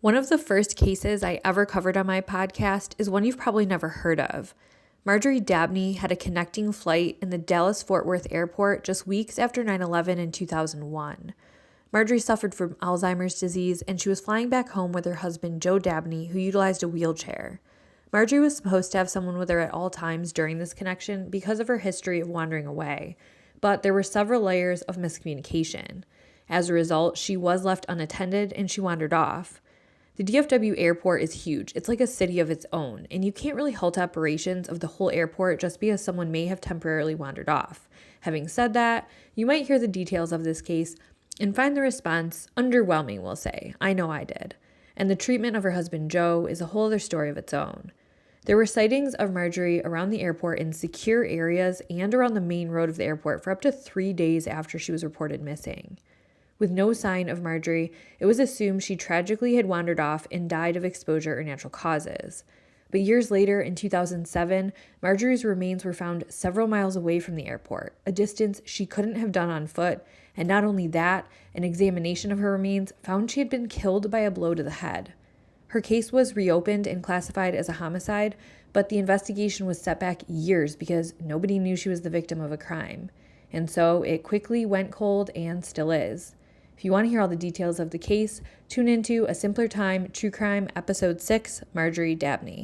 One of the first cases I ever covered on my podcast is one you've probably never heard of. Marjorie Dabney had a connecting flight in the Dallas-Fort Worth airport just weeks after 9/11 in 2001. Marjorie suffered from Alzheimer's disease, and she was flying back home with her husband, Joe Dabney, who utilized a wheelchair. Marjorie was supposed to have someone with her at all times during this connection because of her history of wandering away, but there were several layers of miscommunication. As a result, she was left unattended and she wandered off. The DFW airport is huge. It's like a city of its own, and you can't really halt operations of the whole airport just because someone may have temporarily wandered off. Having said that, you might hear the details of this case and find the response underwhelming, we'll say. I know I did. And the treatment of her husband Joe is a whole other story of its own. There were sightings of Marjorie around the airport in secure areas and around the main road of the airport for up to 3 days after she was reported missing. With no sign of Marjorie, it was assumed she tragically had wandered off and died of exposure or natural causes. But years later, in 2007, Marjorie's remains were found several miles away from the airport, a distance she couldn't have done on foot, and not only that, an examination of her remains found she had been killed by a blow to the head. Her case was reopened and classified as a homicide, but the investigation was set back years because nobody knew she was the victim of a crime. And so it quickly went cold and still is. If you want to hear all the details of the case, tune into A Simpler Time True Crime Episode 6, Marjorie Dabney.